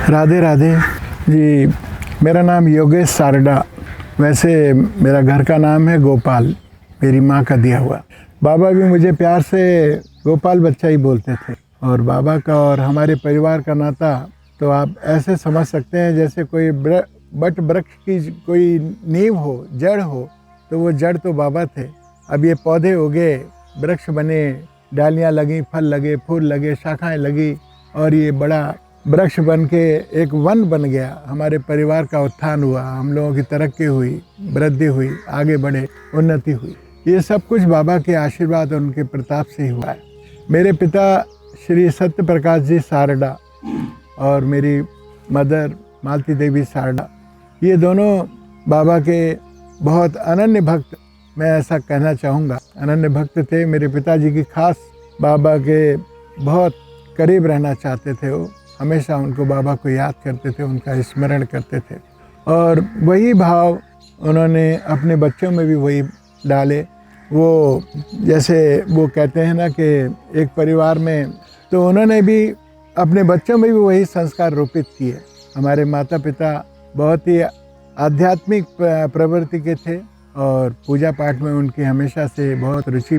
राधे राधे जी। मेरा नाम योगेश सारडा। वैसे मेरा घर का नाम है गोपाल, मेरी माँ का दिया हुआ। बाबा भी मुझे प्यार से गोपाल बच्चा ही बोलते थे। और बाबा का और हमारे परिवार का नाता तो आप ऐसे समझ सकते हैं जैसे कोई बट वृक्ष की कोई नींव हो, जड़ हो, तो वो जड़ तो बाबा थे। अब ये पौधे उगे, वृक्ष बने, डालियाँ लगी, फल लगे, फूल लगे, शाखाएं लगी और ये बड़ा वृक्ष बन के एक वन बन गया। हमारे परिवार का उत्थान हुआ, हम लोगों की तरक्की हुई, वृद्धि हुई, आगे बढ़े, उन्नति हुई। ये सब कुछ बाबा के आशीर्वाद और उनके प्रताप से ही हुआ है। मेरे पिता श्री सत्य प्रकाश जी सारडा और मेरी मदर मालती देवी सारडा, ये दोनों बाबा के बहुत अनन्य भक्त, मैं ऐसा कहना चाहूँगा, अनन्य भक्त थे। मेरे पिताजी की खास बाबा के बहुत करीब रहना चाहते थे। वो हमेशा उनको, बाबा को याद करते थे, उनका स्मरण करते थे और वही भाव उन्होंने अपने बच्चों में भी वही डाले। वो जैसे वो कहते हैं ना कि एक परिवार में, तो उन्होंने भी अपने बच्चों में भी वही संस्कार रोपित किए। हमारे माता पिता बहुत ही आध्यात्मिक प्रवृत्ति के थे और पूजा पाठ में उनकी हमेशा से बहुत रुचि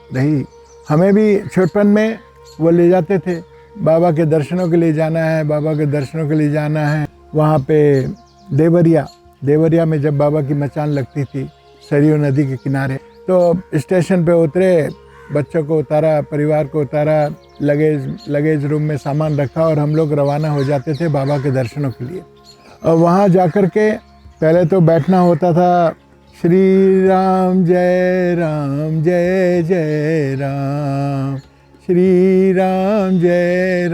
रही। हमें भी छोटपन में वो ले जाते थे, बाबा के दर्शनों के लिए जाना है, बाबा के दर्शनों के लिए जाना है। वहाँ पे देवरिया में जब बाबा की मचान लगती थी सरयू नदी के किनारे, तो स्टेशन पे उतरे, बच्चों को उतारा, परिवार को उतारा, लगेज रूम में सामान रखा और हम लोग रवाना हो जाते थे बाबा के दर्शनों के लिए। और वहाँ जाकर के पहले तो बैठना होता था, श्री राम जय जय राम, श्री राम जय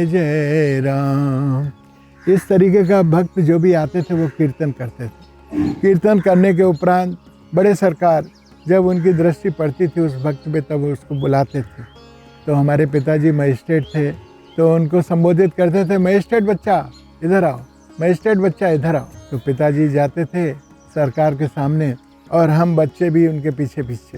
जय राम। इस तरीके का भक्त जो भी आते थे वो कीर्तन करते थे। कीर्तन करने के उपरांत बड़े सरकार जब उनकी दृष्टि पड़ती थी उस भक्त पे, तब उसको बुलाते थे। तो हमारे पिताजी मजिस्ट्रेट थे, तो उनको संबोधित करते थे, मजिस्ट्रेट बच्चा इधर आओ, मजिस्ट्रेट बच्चा इधर आओ। तो पिताजी जाते थे सरकार के सामने और हम बच्चे भी उनके पीछे पीछे।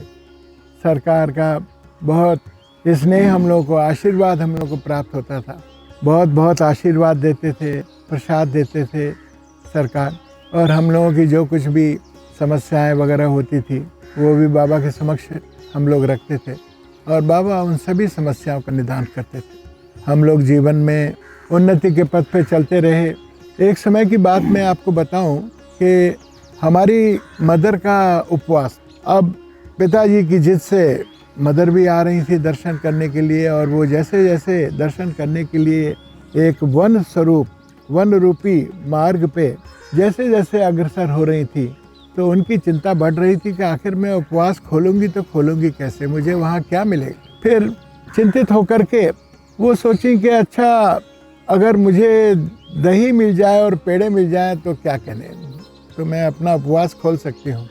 सरकार का बहुत स्नेह हम लोगों को, आशीर्वाद हम लोगों को प्राप्त होता था। बहुत बहुत आशीर्वाद देते थे, प्रसाद देते थे सरकार। और हम लोगों की जो कुछ भी समस्याएं वगैरह होती थी वो भी बाबा के समक्ष हम लोग रखते थे और बाबा उन सभी समस्याओं का निदान करते थे। हम लोग जीवन में उन्नति के पथ पे चलते रहे। एक समय की बात मैं आपको बताऊं कि हमारी मदर का उपवास, अब पिताजी की जिद से मदर भी आ रही थी दर्शन करने के लिए और वो जैसे जैसे दर्शन करने के लिए एक वन रूपी मार्ग पे जैसे जैसे अग्रसर हो रही थी, तो उनकी चिंता बढ़ रही थी कि आखिर मैं उपवास खोलूँगी तो खोलूँगी कैसे, मुझे वहाँ क्या मिलेगा। फिर चिंतित होकर के वो सोची कि अच्छा, अगर मुझे दही मिल जाए और पेड़े मिल जाए तो क्या कहने, तो मैं अपना उपवास खोल सकती हूँ।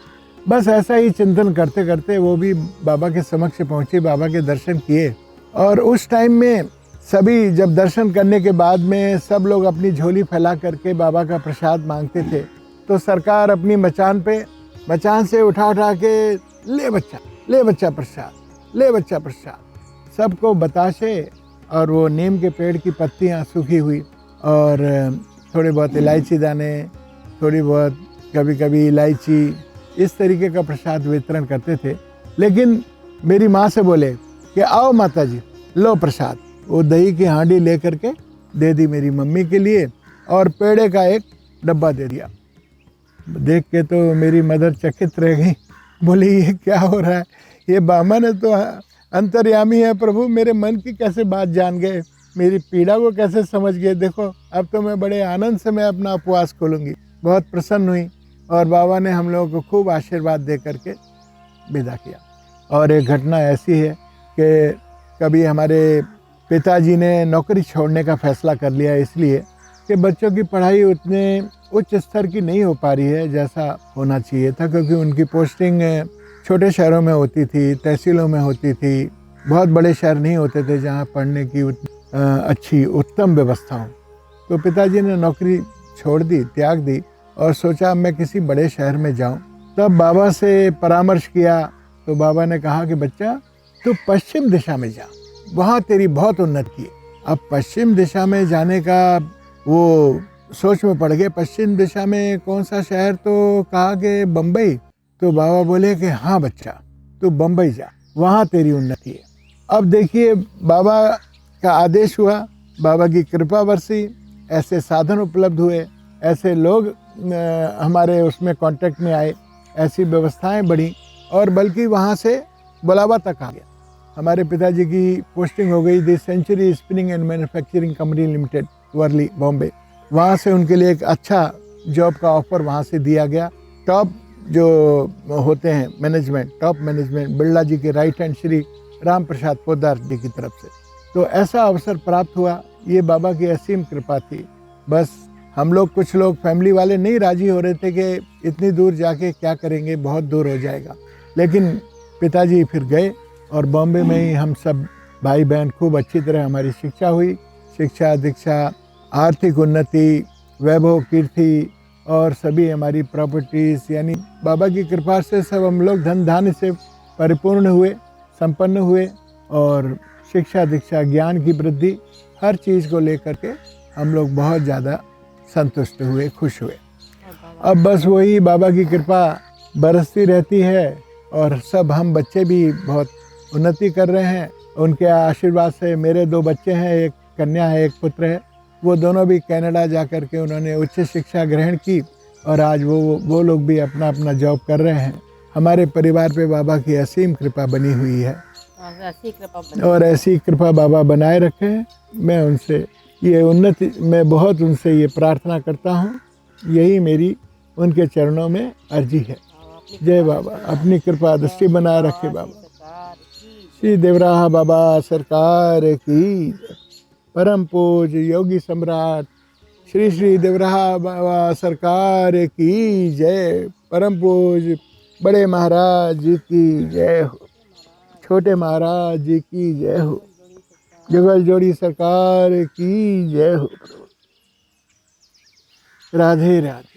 बस ऐसा ही चिंतन करते करते वो भी बाबा के समक्ष पहुँची, बाबा के दर्शन किए। और उस टाइम में सभी, जब दर्शन करने के बाद में सब लोग अपनी झोली फैला करके बाबा का प्रसाद मांगते थे, तो सरकार अपनी मचान से उठा के, ले बच्चा प्रसाद, ले बच्चा प्रसाद। सबको बताशे और वो नीम के पेड़ की पत्तियाँ सूखी हुई और थोड़े बहुत इलायची दाने, थोड़ी बहुत कभी कभी इलायची, इस तरीके का प्रसाद वितरण करते थे। लेकिन मेरी माँ से बोले कि आओ माता जी, लो प्रसाद। वो दही की हांडी ले करके दे दी मेरी मम्मी के लिए और पेड़े का एक डब्बा दे दिया। देख के तो मेरी मदर चकित रह गई, बोली ये क्या हो रहा है, ये बामन है तो अंतर्यामी है प्रभु, मेरे मन की कैसे बात जान गए, मेरी पीड़ा को कैसे समझ गए। देखो अब तो मैं बड़े आनंद से मैं अपना उपवास खोलूँगी। बहुत प्रसन्न हुई और बाबा ने हम लोगों को खूब आशीर्वाद दे करके विदा किया। और एक घटना ऐसी है कि कभी हमारे पिताजी ने नौकरी छोड़ने का फैसला कर लिया, इसलिए कि बच्चों की पढ़ाई उतने उच्च स्तर की नहीं हो पा रही है जैसा होना चाहिए था, क्योंकि उनकी पोस्टिंग छोटे शहरों में होती थी, तहसीलों में होती थी। बहुत बड़े शहर नहीं होते थे जहाँ पढ़ने की अच्छी उत्तम व्यवस्था हो। तो पिताजी ने नौकरी छोड़ दी, त्याग दी और सोचा मैं किसी बड़े शहर में जाऊं। तब बाबा से परामर्श किया तो बाबा ने कहा कि बच्चा तू पश्चिम दिशा में जा, वहाँ तेरी बहुत उन्नति है, अब पश्चिम दिशा में जाने का वो सोच में पड़ गए। पश्चिम दिशा में कौन सा शहर, तो कहा कि बम्बई। तो बाबा बोले कि हाँ बच्चा, तू बम्बई जा, वहाँ तेरी उन्नति है। अब देखिए, बाबा का आदेश हुआ, बाबा की कृपा बरसी, ऐसे साधन उपलब्ध हुए, ऐसे लोग हमारे उसमें कांटेक्ट में आए, ऐसी व्यवस्थाएं बढ़ी, और बल्कि वहाँ से बुलावा तक आ गया। हमारे पिताजी की पोस्टिंग हो गई the Century Spinning and Manufacturing Company Limited, Worli, Bombay. वहाँ से उनके लिए एक अच्छा जॉब का ऑफर वहाँ से दिया गया। टॉप जो होते हैं मैनेजमेंट, टॉप मैनेजमेंट, बिरला जी के राइट हैंड श्री राम प्रसाद पोद्दार जी की तरफ से। तो ऐसा अवसर प्राप्त हुआ। ये बाबा की असीम कृपा थी। बस हम लोग, कुछ लोग फैमिली वाले नहीं राजी हो रहे थे कि इतनी दूर जाके क्या करेंगे, बहुत दूर हो जाएगा। लेकिन पिताजी फिर गए और बॉम्बे में ही हम सब भाई बहन खूब अच्छी तरह हमारी शिक्षा हुई। शिक्षा, दीक्षा, आर्थिक उन्नति, वैभव, कीर्ति और सभी हमारी प्रॉपर्टीज़, यानी बाबा की कृपा से सब हम लोग धन धान्य से परिपूर्ण हुए, संपन्न हुए। और शिक्षा, दीक्षा, ज्ञान की वृद्धि, हर चीज़ को लेकर के हम लोग बहुत ज़्यादा संतुष्ट हुए, खुश हुए। अब बस वही बाबा की कृपा बरसती रहती है और सब हम बच्चे भी बहुत उन्नति कर रहे हैं। उनके आशीर्वाद से मेरे 2 बच्चे हैं, एक कन्या है, एक पुत्र है। वो दोनों भी कनाडा जा कर के उन्होंने उच्च शिक्षा ग्रहण की और आज वो लोग भी अपना अपना जॉब कर रहे हैं। हमारे परिवार पे बाबा की असीम कृपा बनी हुई है और ऐसी कृपा बाबा बनाए रखें। मैं उनसे ये उन्नति, मैं बहुत उनसे ये प्रार्थना करता हूँ। यही मेरी उनके चरणों में अर्जी है। जय बाबा, अपनी कृपा दृष्टि बनाए रखे बाबा। श्री देवराहा बाबा सरकार की, परम पूज्य योगी सम्राट श्री श्री देवराहा बाबा सरकार की जय। परम पूज्य बड़े महाराज जी की जय हो, छोटे महाराज जी की जय हो, जुगल जोड़ी सरकार की जय हो। राधे राधे।